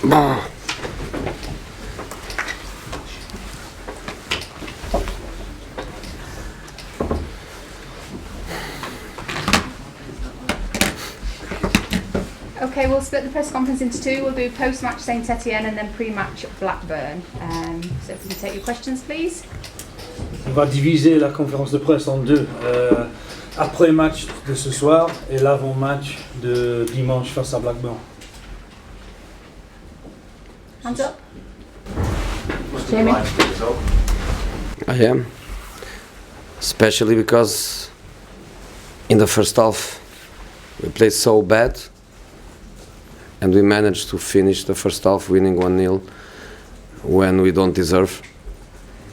Bon. Okay, we'll split the press conference into two. We'll do post-match Saint-Etienne and then pre-match Blackburn. So if you can take your questions, please. On va diviser la conférence de presse en deux. Après-match de ce soir et l'avant-match de dimanche face à Blackburn. Hands up. Jamie. I am. Especially because in the first half we played so bad and we managed to finish the first half winning 1-0 when we don't deserve.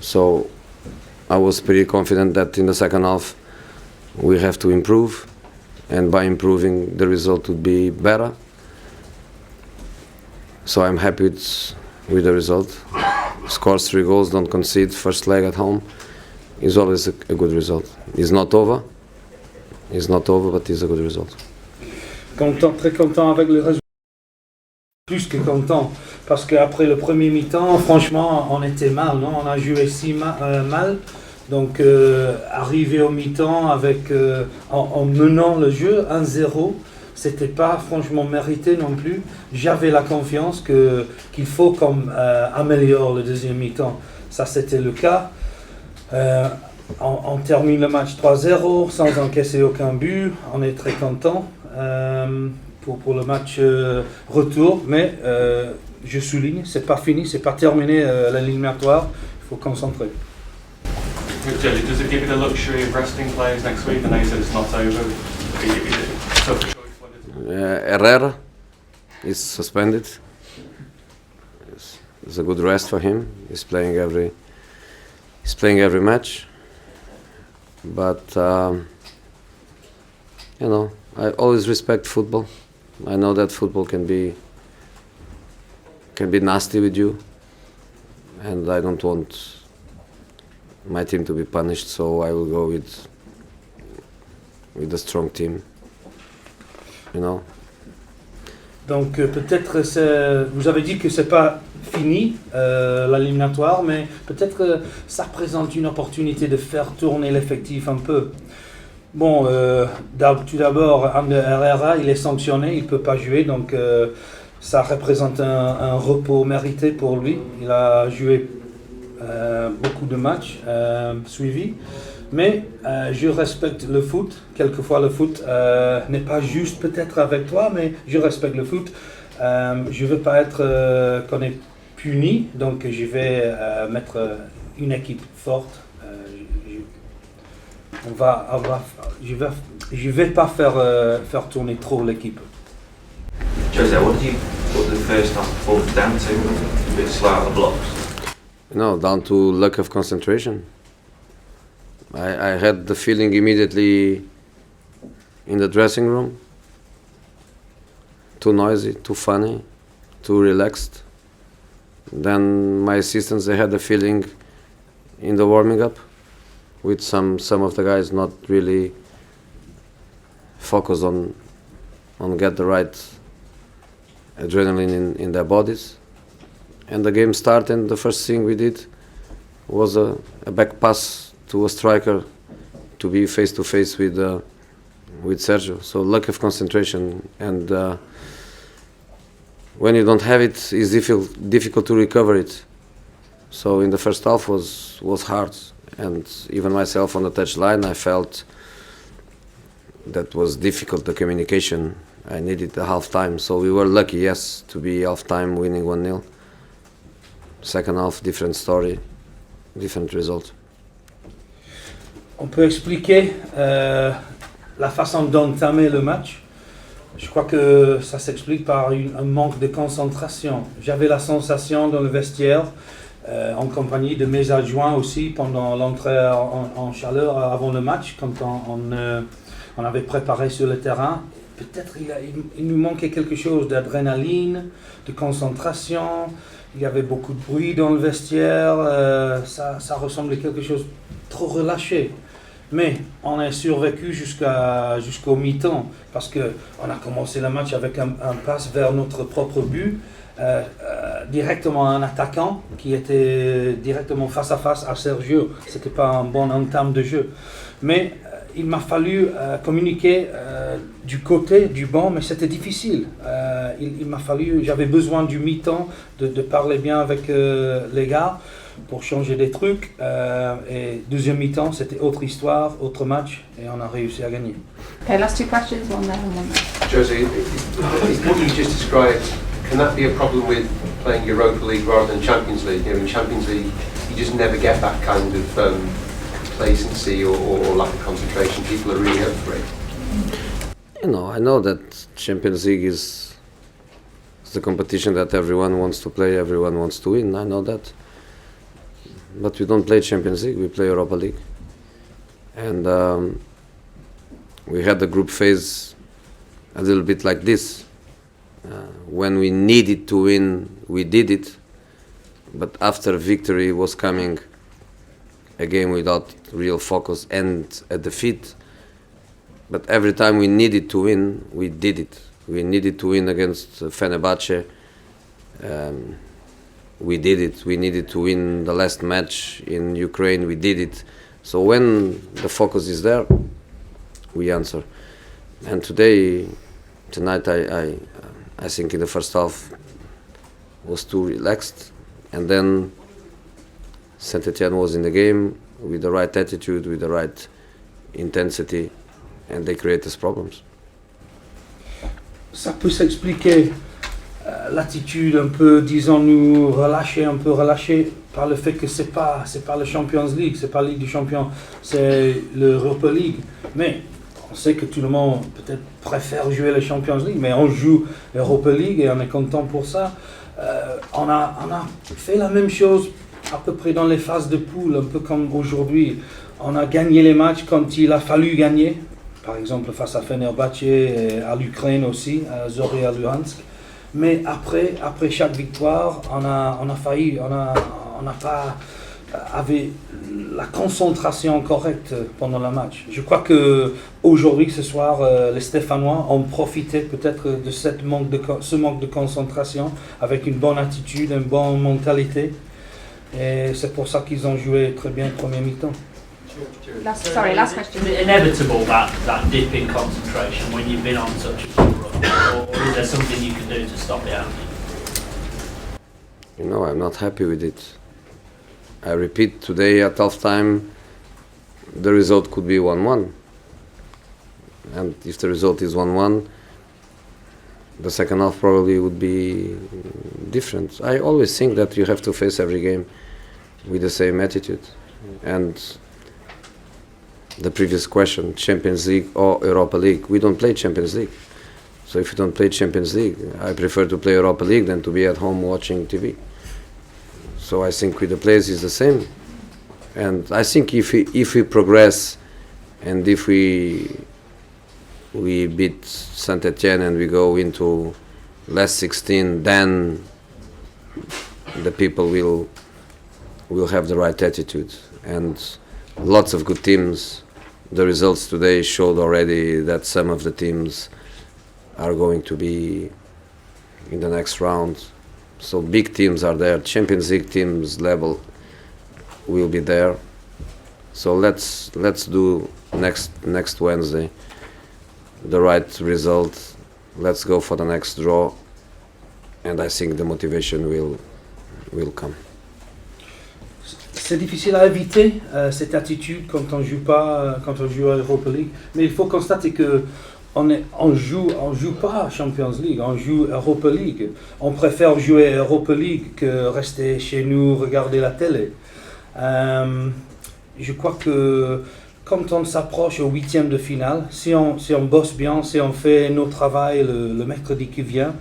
So I was pretty confident that in the second half we have to improve, and by improving the result would be better. So I'm happy with the result. Score 3 goals, don't concede, first leg at home is always a good result. It's not over, but it's a good result. Content, très content avec le résultat. Plus que content, parce qu'après le premier mi-temps, franchement, on était mal, non? On a joué si mal. Donc, arrivé au mi-temps avec, en menant le jeu 1-0, c'était pas franchement mérité non plus. J'avais la confiance qu'il faut qu'on améliore le deuxième mi-temps. Ça, c'était le cas. On termine le match 3-0 sans encaisser aucun but. On est très content pour le match retour. Mais je souligne, c'est pas fini, c'est pas terminé l'éliminatoire. Il faut concentrer. Jose, does it give you the luxury of resting players next week? I know you said it's not over. Herrera is suspended. It's a good rest for him. He's playing every match. But you know, I always respect football. I know that football can be nasty with you, and I don't want my team to be punished, so I will go with a strong team, you know. Donc peut-être vous avez dit que c'est pas fini l'éliminatoire, mais peut-être que ça représente une opportunité de faire tourner l'effectif un peu. Bon, tout d'abord, Ander Herrera, il est sanctionné, il peut pas jouer, donc ça représente un repos mérité pour lui. Il a joué beaucoup de matchs suivis, mais je respecte le foot. Quelquefois le foot n'est pas juste peut-être avec toi, mais je respecte le foot. Je veux pas être qu'on est puni, donc je vais mettre une équipe forte. Je vais pas faire tourner trop l'équipe. Jose, what did you put the first half performance down to? A bit slow out of the blocks. No, down to lack of concentration. I had the feeling immediately in the dressing room. Too noisy, too funny, too relaxed. Then my assistants, they had the feeling in the warming up with some of the guys not really focused on get the right adrenaline in their bodies. And the game started, and the first thing we did was a back pass to a striker to be face to face with Sergio. So lack of concentration, and when you don't have it, it's difficult to recover it. So in the first half was hard, and even myself on the touchline, I felt that was difficult, the communication. I needed a half time, so we were lucky, yes, to be half time winning 1-0. Second half, different story, different result. On peut expliquer la façon d'entamer le match. Je crois que ça s'explique par un manque de concentration. J'avais la sensation dans le vestiaire, en compagnie de mes adjoints aussi, pendant l'entrée en chaleur avant le match, quand on avait préparé sur le terrain. Peut-être il nous manquait quelque chose d'adrénaline, de concentration. Il y avait beaucoup de bruit dans le vestiaire. Ça ressemblait à quelque chose de trop relâché. Mais on a survécu jusqu'au mi-temps parce qu'on a commencé le match avec un passe vers notre propre but, directement à un attaquant qui était directement face à face à Sergio. Ce n'était pas un bon entame de jeu. Mais il m'a fallu communiquer du côté du banc, mais c'était difficile. J'avais besoin du mi-temps, de parler bien avec les gars pour changer des trucs. Et deuxième mi-temps, c'était autre histoire, autre match, et on a réussi à gagner. Okay, last two questions, one there and one there. Jose, what you just described, can that be a problem with playing Europa League rather than Champions League? You know, in Champions League, you just never get that kind of complacency or lack of concentration. People are really up for it. You know, I know that Champions League is the competition that everyone wants to play, everyone wants to win. I know that. But we don't play Champions League, we play Europa League. And we had the group phase a little bit like this. When we needed to win, we did it. But after victory was coming, a game without real focus and a defeat. But every time we needed to win, we did it. We needed to win against Fenerbahce. We did it. We needed to win the last match in Ukraine. We did it. So when the focus is there, we answer. And tonight, I think in the first half was too relaxed, and then Saint-Etienne was in the game with the right attitude, with the right intensity, and they created problems. Ça peut s'expliquer l'attitude un peu, disons-nous, relâchée par le fait que c'est pas le Champions League, c'est pas la Ligue des Champions, c'est l'Europa League. Mais on sait que tout le monde peut-être préfère jouer la Champions League, mais on joue l'Europa League et on est content pour ça. On a fait la même chose à peu près dans les phases de poule, un peu comme aujourd'hui. On a gagné les matchs quand il a fallu gagner, par exemple face à Fenerbahce et à l'Ukraine aussi, à Zorya et à Luhansk. Mais après chaque victoire, on n'a pas avait la concentration correcte pendant le match. Je crois que aujourd'hui, ce soir, les Stéphanois ont profité peut-être de ce manque de concentration avec une bonne attitude, une bonne mentalité. Et c'est pour ça qu'ils ont joué très bien le premier mi-temps. Last question. Is it inevitable that dip in concentration when you've been on such a good run, or is there something you can do to stop it happening? You know, I'm not happy with it. I repeat, today at half-time, the result could be 1-1. And if the result is 1-1, the second half probably would be different. I always think that you have to face every game with the same attitude. And the previous question, Champions League or Europa League, we don't play Champions League. So if you don't play Champions League, I prefer to play Europa League than to be at home watching TV. So I think with the players is the same. And I think if we progress and if we beat Saint-Etienne and we go into last 16, then the people will have the right attitude. And lots of good teams. The results today showed already that some of the teams are going to be in the next round. So big teams are there. Champions League teams level will be there. So let's do next Wednesday the right result. Let's go for the next draw, and I think the motivation will come. C'est difficile à éviter cette attitude quand on joue à Europa League, mais il faut constater que on joue pas Champions League, on joue Europa League. On préfère jouer Europa League que rester chez nous regarder la télé. Je crois que quand on s'approche au 8e de finale, si on bosse bien, si on fait notre travail le mercredi qui vient,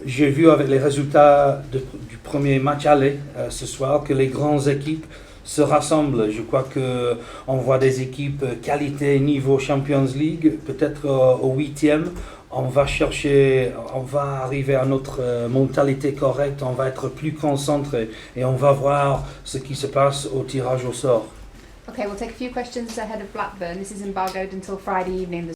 j'ai vu avec les résultats du premier match aller ce soir que les grandes équipes se rassemblent. Je crois qu'on voit des équipes qualité niveau Champions League, peut-être au 8e. On va arriver à notre mentalité correcte, on va être plus concentré et on va voir ce qui se passe au tirage au sort. Okay, we'll take a few questions ahead of Blackburn. This is embargoed until Friday evening.